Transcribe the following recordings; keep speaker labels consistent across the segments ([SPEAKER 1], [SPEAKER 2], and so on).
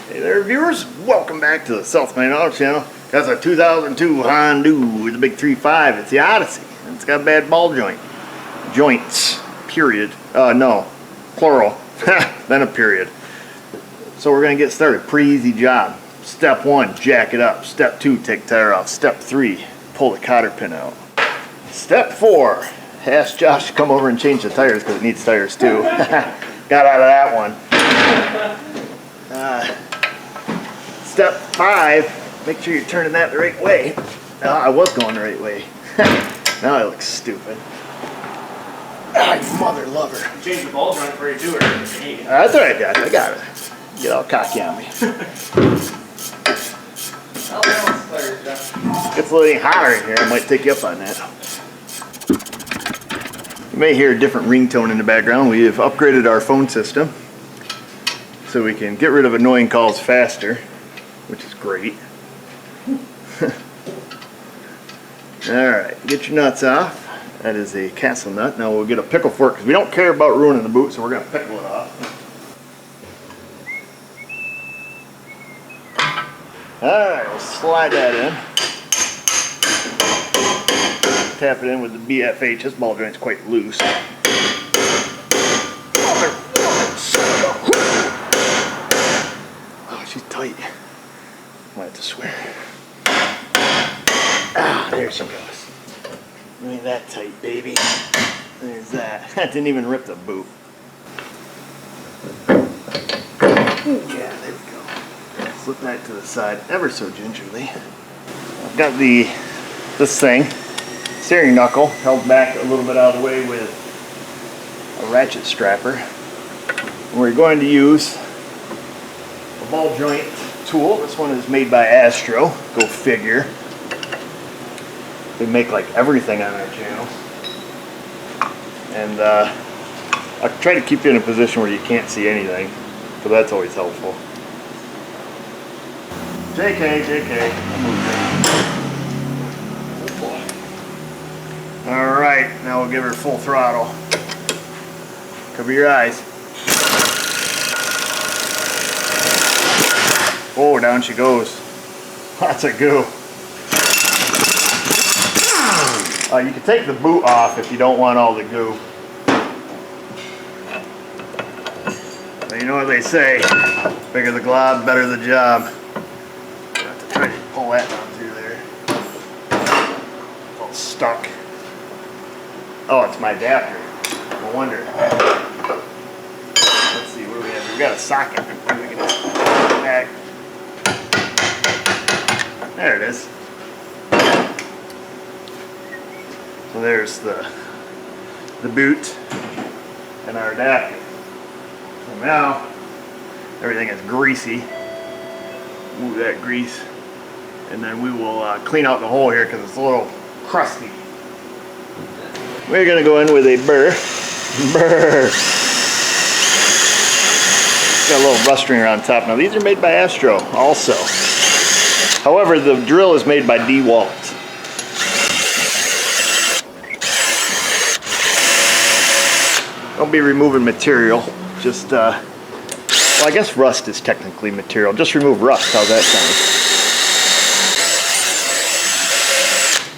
[SPEAKER 1] Hey there viewers, welcome back to the South Main Auto Channel. That's a 2002 Honda with a big 3.5. It's the Odyssey. It's got bad ball joints, period. No, plural, then a period. So we're going to get started. Pretty easy job. Step 1, jack it up. Step 2, take tire off. Step 3, pull the cotter pin out. Step 4, ask Josh to come over and change the tires because it needs tires too. Got out of that one. Step 5, make sure you're turning that the right way. I was going the right way. Now I look stupid. Mother lover.
[SPEAKER 2] Change the ball joint for you too, or
[SPEAKER 1] That's all right, Josh. I got it. Get all cocky on me. Gets a little hotter in here. I might take you up on that. You may hear a different ringtone in the background. We have upgraded our phone system so we can get rid of annoying calls faster, which is great. Alright, get your nuts off. That is a castle nut. Now we'll get a pickle fork because we don't care about ruining the boot, so we're going to pickle it off. Alright, we'll slide that in. Tap it in with the BFH. This ball joint's quite loose. Oh, she's tight. I might have to swear. Ah, there she goes. Look at that tight, baby. There's that. That didn't even rip the boot. Yeah, there we go. Flip that to the side ever so gingerly. I've got this thing, steering knuckle, held back a little bit out of the way with a ratchet strapper. And we're going to use a ball joint tool. This one is made by Astro. Go figure. They make like everything on our channel. And I try to keep you in a position where you can't see anything, so that's always helpful. JK. Alright, now we'll give her full throttle. Cover your eyes. Oh, down she goes. Lots of goo. You can take the boot off if you don't want all the goo. But you know what they say, bigger the glob, better the job. I have to try to pull that down through there. It's all stuck. Oh, it's my adapter. No wonder. Let's see, what do we have? We got a socket. Maybe we can just pull it back. There it is. So there's the boot and our adapter. So now everything is greasy. Move that grease, and then we will clean out the hole here because it's a little crusty. We're gonna go in with a burr. Got a little rust ringer on top. Now these are made by Astro also. However, the drill is made by DeWalt. Don't be removing material. Just, well, I guess rust is technically material. Just remove rust. How's that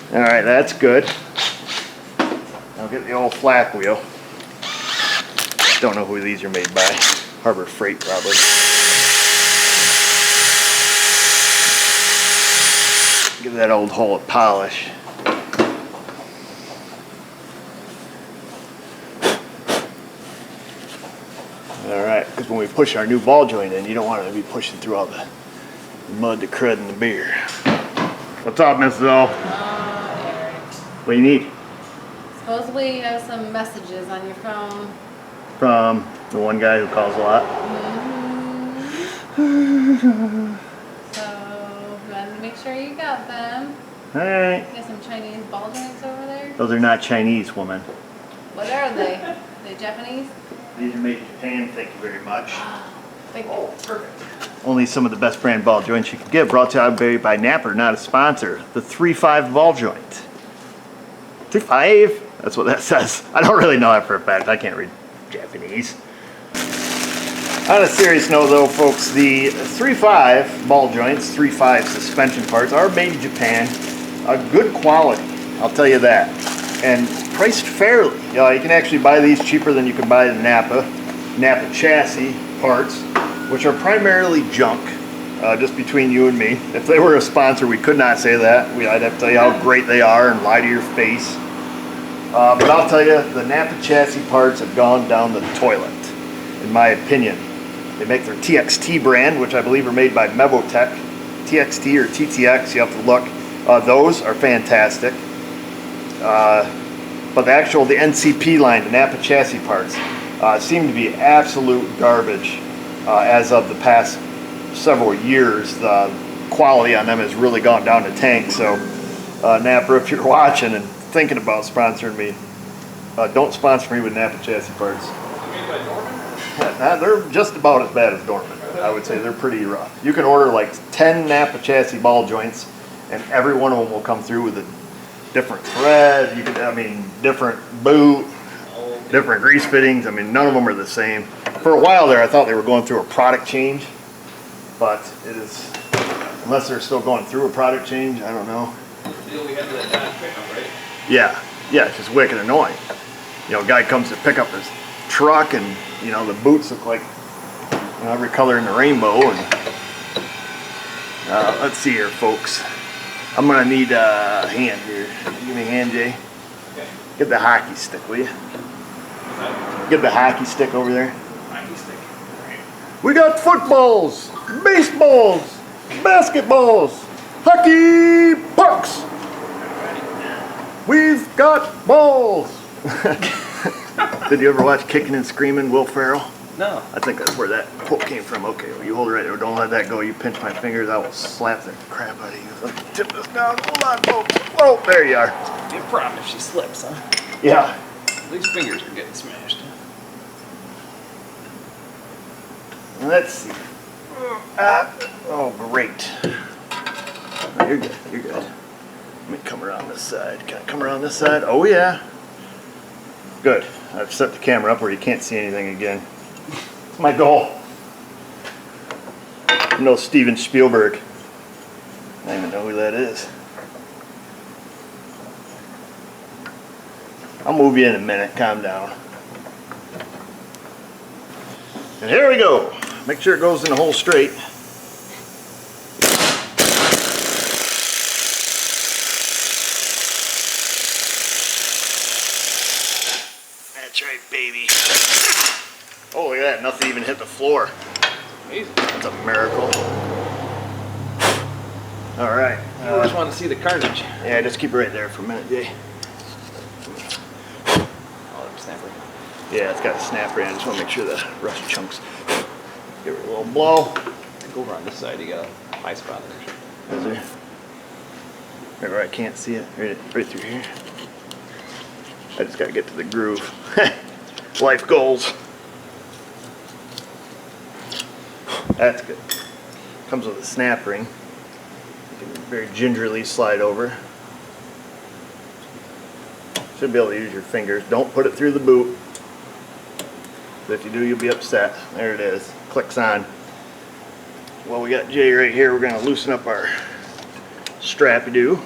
[SPEAKER 1] sound? All right, that's good. I'll get the old flap wheel. Don't know who these are made by. Harbor Freight, probably. Give that old hole a polish. Alright, because when we push our new ball joint in, you don't want it to be pushing through all the mud, the crud, and the beer. What's up, Mrs. O? What do you need?
[SPEAKER 3] Supposedly you have some messages on your phone.
[SPEAKER 1] From the one guy who calls a lot?
[SPEAKER 3] Mm-hmm. So, wanted to make sure you got them.
[SPEAKER 1] Alright.
[SPEAKER 3] You got some Chinese ball joints over there?
[SPEAKER 1] Those are not Chinese, woman.
[SPEAKER 3] What are they? Are they Japanese?
[SPEAKER 1] These are made in Japan, thank you very much.
[SPEAKER 3] Thank you.
[SPEAKER 1] Oh, perfect. Only some of the best brand ball joints you can get. Brought to you by Napper, not a sponsor. The 3.5 ball joint. 3.5? That's what that says. I don't really know that for a fact. I can't read Japanese. On a serious note though, folks, the 3.5 ball joints, 3.5 suspension parts are made in Japan. Good quality, I'll tell you that. And priced fairly. You know, you can actually buy these cheaper than you can buy the Napa chassis parts, which are primarily junk. Just between you and me. If they were a sponsor, we could not say that. I'd have to tell you how great they are and lie to your face. But I'll tell you, the Napa chassis parts have gone down the toilet, in my opinion. They make their TXT brand, which I believe are made by Mevotech. TXT or TTX, you have to look. Those are fantastic. But the NCP line, the Napa chassis parts, seem to be absolute garbage as of the past several years. The quality on them has really gone down the tank. So Napa, if you're watching and thinking about sponsoring me, don't sponsor me with Napa chassis parts. They're just about as bad as Dorman. I would say they're pretty rough. You can order like 10 Napa chassis ball joints and every one of them will come through with a different thread. Different boot, different grease fittings. I mean, none of them are the same. For a while there, I thought they were going through a product change, but it is, unless they're still going through a product change, I don't know.
[SPEAKER 2] We had that Dodge pickup, right?
[SPEAKER 1] Yeah, it's just wicked annoying. You know, a guy comes to pick up his truck and, you know, the boots look like, you know, every color in the rainbow. And let's see here, folks. I'm gonna need a hand here. Give me a hand, Jay.
[SPEAKER 2] Okay.
[SPEAKER 1] Get the hockey stick, will you? Get the hockey stick over there.
[SPEAKER 2] Hockey stick. All right.
[SPEAKER 1] We got footballs, baseballs, basketballs, hockey pucks. We've got balls. Did you ever watch Kicking and Screaming, Will Ferrell?
[SPEAKER 2] No.
[SPEAKER 1] I think that's where that quote came from. Okay, well, you hold it right there. Don't let that go. You pinch my fingers, I will slap the crap out of you. Let me tip this down. Hold on, folks. Oh, there you are.
[SPEAKER 2] Be a problem if she slips, huh?
[SPEAKER 1] Yeah.
[SPEAKER 2] These fingers are getting smashed.
[SPEAKER 1] Let's see. Oh, great. Oh, you're good. You're good. Let me come around this side. Can I come around this side? Oh, yeah. Good. I've set the camera up where you can't see anything again. It's my goal. No Steven Spielberg. I don't even know who that is. I'll move you in a minute. Calm down. And here we go. Make sure it goes in the hole straight. That's right, baby. Oh, look at that. Nothing even hit the floor.
[SPEAKER 2] Amazing.
[SPEAKER 1] That's a miracle. All right.
[SPEAKER 2] You always want to see the carnage.
[SPEAKER 1] Yeah, just keep it right there for a minute, Jay.
[SPEAKER 2] Oh, that snapper.
[SPEAKER 1] Yeah, it's got a snapper in. I just want to make sure the rust chunks. Give it a little blow.
[SPEAKER 2] Go over on this side. You got a high spot there.
[SPEAKER 1] Is there? Right where I can't see it. Right through here. I just got to get to the groove. Life goals. That's good. Comes with a snap ring. You can very gingerly slide over. Should be able to use your fingers. Don't put it through the boot. If you do, you'll be upset. There it is. Clicks on. Well, we got Jay right here. We're going to loosen up our strap-a-doo.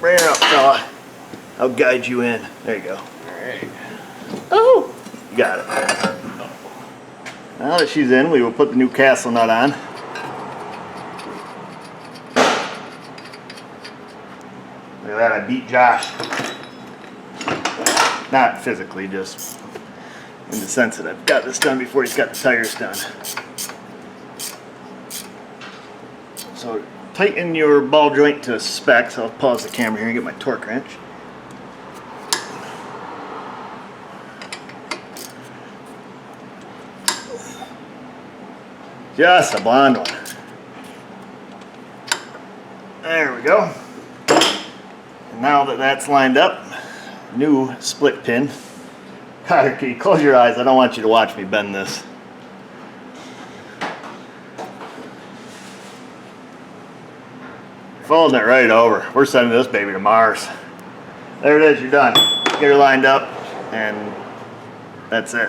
[SPEAKER 1] Bring her up, fella. I'll guide you in. There you go.
[SPEAKER 2] Alright.
[SPEAKER 1] Oh! You got it. Now that she's in, we will put the new castle nut on. Look at that, I beat Josh. Not physically, just in the sense that I've got this done before he's got the tires done. So tighten your ball joint to specs. I'll pause the camera here and get my torque wrench. Just a blonde one. There we go. And now that that's lined up, new split pin. Okay, close your eyes. I don't want you to watch me bend this. Folding it right over. We're sending this baby to Mars. There it is, you're done. Get her lined up, and that's it.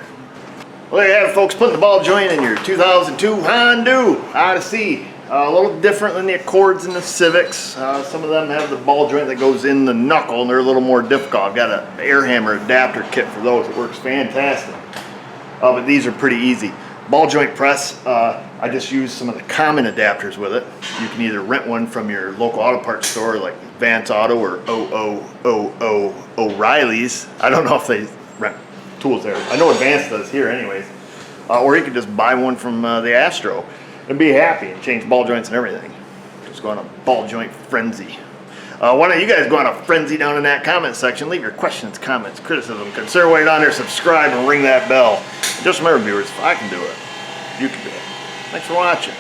[SPEAKER 1] Well, there you have it, folks. Putting the ball joint in your 2002 Honda Odyssey. A little different than the Accords and the Civics. Some of them have the ball joint that goes in the knuckle, and they're a little more difficult. I've got an air hammer adapter kit for those. It works fantastic. But these are pretty easy. Ball joint press, I just use some of the common adapters with it. You can either rent one from your local auto parts store like Vanessa O or O'Reilly's. I don't know if they rent tools there. I know Advance does here anyways. Or you could just buy one from the Astro and be happy and change ball joints and everything. Just go on a ball joint frenzy. Why don't you guys go on a frenzy down in that comment section. Leave your questions, comments, criticism. Consider waiting on there, subscribe, and ring that bell. And just remember, viewers, if I can do it, you can do it. Thanks for watching.